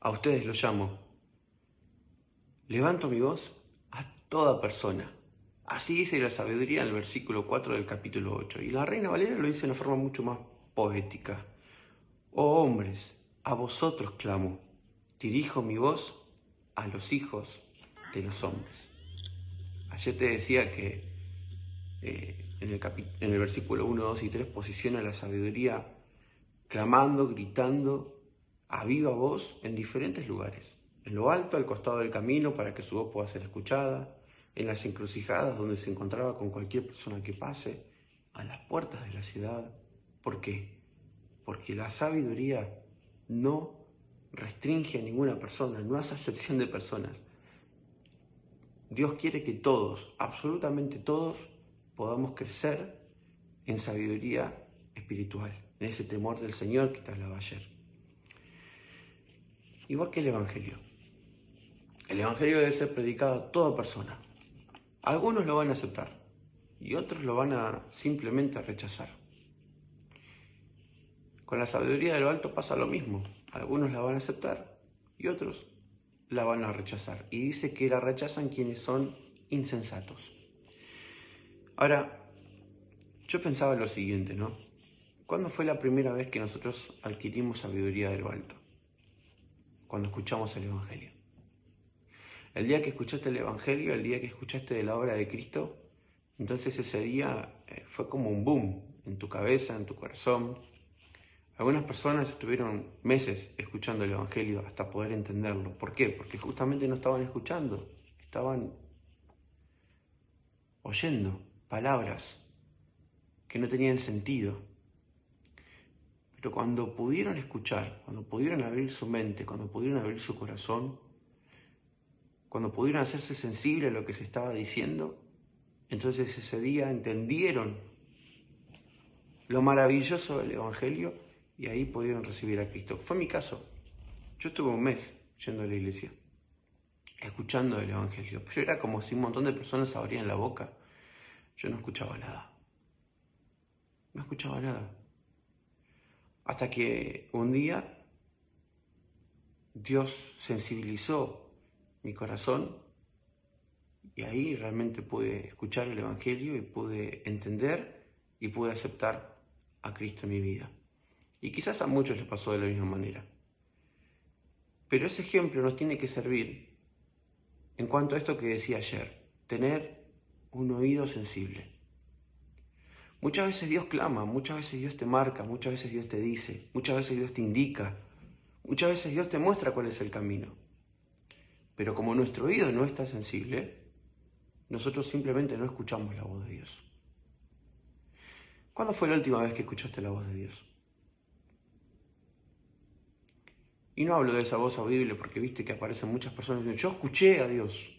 a ustedes los llamo. Levanto mi voz a toda persona. Así dice la sabiduría en el versículo 4 del capítulo 8. Y la Reina Valera lo dice de una forma mucho más poética. Oh hombres, a vosotros clamo. Dirijo mi voz a los hijos de los hombres. Ayer te decía que en el versículo 1, 2 y 3 posiciona la sabiduría clamando, gritando a viva voz en diferentes lugares. En lo alto, al costado del camino, para que su voz pueda ser escuchada. En las encrucijadas, donde se encontraba con cualquier persona que pase. A las puertas de la ciudad. ¿Por qué? Porque la sabiduría no restringe a ninguna persona, no hace acepción de personas. Dios quiere que todos, absolutamente todos, podamos crecer en sabiduría espiritual, en ese temor del Señor que te hablaba ayer. Igual que el Evangelio. El Evangelio debe ser predicado a toda persona. Algunos lo van a aceptar y otros lo van a simplemente rechazar. Con la sabiduría de lo alto pasa lo mismo. Algunos la van a aceptar y otros la van a rechazar. Y dice que la rechazan quienes son insensatos. Ahora, yo pensaba lo siguiente, ¿no? ¿Cuándo fue la primera vez que nosotros adquirimos sabiduría de lo alto? Cuando escuchamos el Evangelio. El día que escuchaste el Evangelio, el día que escuchaste de la obra de Cristo, entonces ese día fue como un boom en tu cabeza, en tu corazón. Algunas personas estuvieron meses escuchando el Evangelio hasta poder entenderlo. ¿Por qué? Porque justamente no estaban escuchando, estaban oyendo palabras que no tenían sentido. Pero cuando pudieron escuchar, cuando pudieron abrir su mente, cuando pudieron abrir su corazón, cuando pudieron hacerse sensible a lo que se estaba diciendo, entonces ese día entendieron lo maravilloso del Evangelio y ahí pudieron recibir a Cristo. Fue mi caso. Yo estuve un mes yendo a la iglesia, escuchando el Evangelio, pero era como si un montón de personas abrían la boca. Yo no escuchaba nada. No escuchaba nada. Hasta que un día Dios sensibilizó mi corazón y ahí realmente pude escuchar el Evangelio y pude entender y pude aceptar a Cristo en mi vida. Y quizás a muchos les pasó de la misma manera. Pero ese ejemplo nos tiene que servir en cuanto a esto que decía ayer, tener un oído sensible. Muchas veces Dios clama, muchas veces Dios te marca, muchas veces Dios te dice, muchas veces Dios te indica, muchas veces Dios te muestra cuál es el camino. Pero como nuestro oído no está sensible, nosotros simplemente no escuchamos la voz de Dios. ¿Cuándo fue la última vez que escuchaste la voz de Dios? Y no hablo de esa voz audible porque viste que aparecen muchas personas diciendo, yo escuché a Dios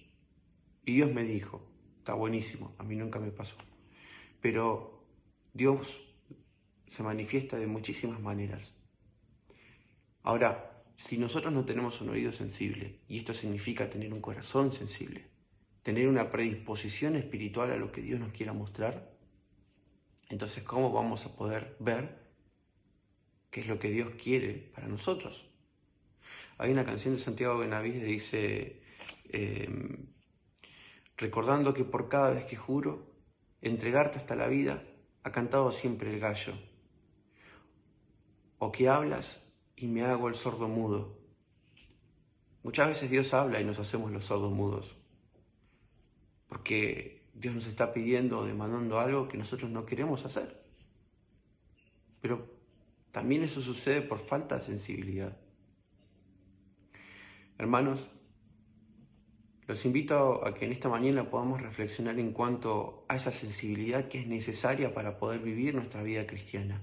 y Dios me dijo. Está buenísimo, a mí nunca me pasó. Pero Dios se manifiesta de muchísimas maneras. Ahora, si nosotros no tenemos un oído sensible, y esto significa tener un corazón sensible, tener una predisposición espiritual a lo que Dios nos quiera mostrar, entonces ¿cómo vamos a poder ver qué es lo que Dios quiere para nosotros? Hay una canción de Santiago Benavides que dice, recordando que por cada vez que juro entregarte hasta la vida, ha cantado siempre el gallo. O que hablas y me hago el sordo mudo. Muchas veces Dios habla y nos hacemos los sordos mudos. Porque Dios nos está pidiendo o demandando algo que nosotros no queremos hacer. Pero también eso sucede por falta de sensibilidad. Hermanos, los invito a que en esta mañana podamos reflexionar en cuanto a esa sensibilidad que es necesaria para poder vivir nuestra vida cristiana.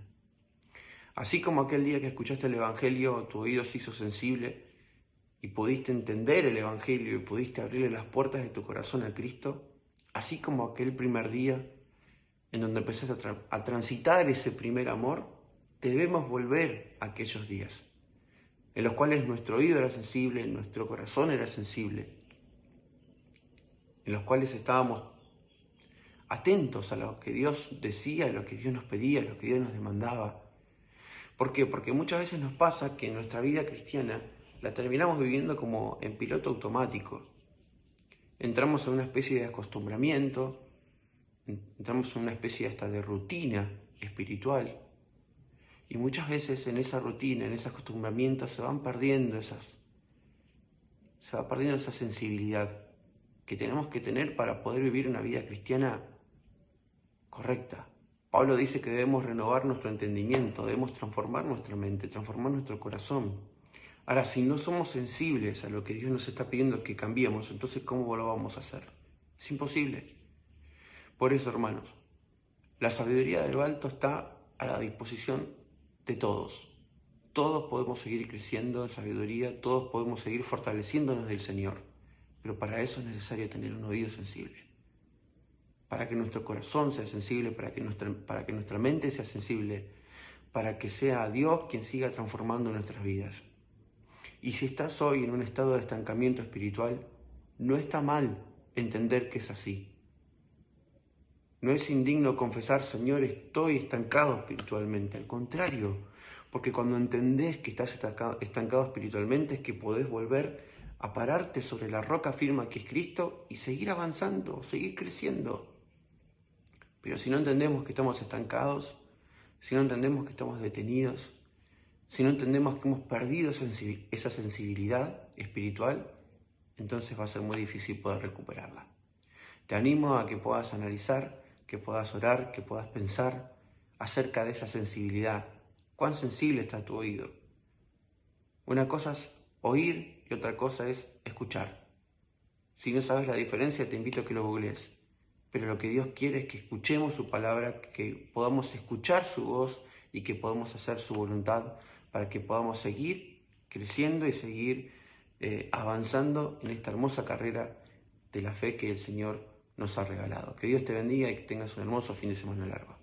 Así como aquel día que escuchaste el Evangelio, tu oído se hizo sensible y pudiste entender el Evangelio y pudiste abrirle las puertas de tu corazón a Cristo, así como aquel primer día en donde empezaste a transitar ese primer amor, debemos volver a aquellos días en los cuales nuestro oído era sensible, nuestro corazón era sensible, en los cuales estábamos atentos a lo que Dios decía, a lo que Dios nos pedía, a lo que Dios nos demandaba. ¿Por qué? Porque muchas veces nos pasa que en nuestra vida cristiana la terminamos viviendo como en piloto automático. Entramos en una especie de acostumbramiento, entramos en una especie hasta de rutina espiritual. Y muchas veces en esa rutina, en ese acostumbramiento, se va perdiendo esa sensibilidad que tenemos que tener para poder vivir una vida cristiana correcta. Pablo dice que debemos renovar nuestro entendimiento, debemos transformar nuestra mente, transformar nuestro corazón. Ahora, si no somos sensibles a lo que Dios nos está pidiendo que cambiemos, entonces ¿cómo lo vamos a hacer? Es imposible. Por eso, hermanos, la sabiduría de lo alto está a la disposición de todos. Todos podemos seguir creciendo en sabiduría, todos podemos seguir fortaleciéndonos del Señor, pero para eso es necesario tener un oído sensible. Para que nuestro corazón sea sensible, para que nuestra mente sea sensible, para que sea Dios quien siga transformando nuestras vidas. Y si estás hoy en un estado de estancamiento espiritual, no está mal entender que es así. No es indigno confesar, Señor, estoy estancado espiritualmente. Al contrario, porque cuando entendés que estás estancado espiritualmente es que podés volver a pararte sobre la roca firme que es Cristo y seguir avanzando, seguir creciendo. Pero si no entendemos que estamos estancados, si no entendemos que estamos detenidos, si no entendemos que hemos perdido esa sensibilidad espiritual, entonces va a ser muy difícil poder recuperarla. Te animo a que puedas analizar, que puedas orar, que puedas pensar acerca de esa sensibilidad. ¿Cuán sensible está tu oído? Una cosa es oír y otra cosa es escuchar. Si no sabes la diferencia, te invito a que lo googlees. Pero lo que Dios quiere es que escuchemos su palabra, que podamos escuchar su voz y que podamos hacer su voluntad para que podamos seguir creciendo y seguir avanzando en esta hermosa carrera de la fe que el Señor nos ha regalado. Que Dios te bendiga y que tengas un hermoso fin de semana largo.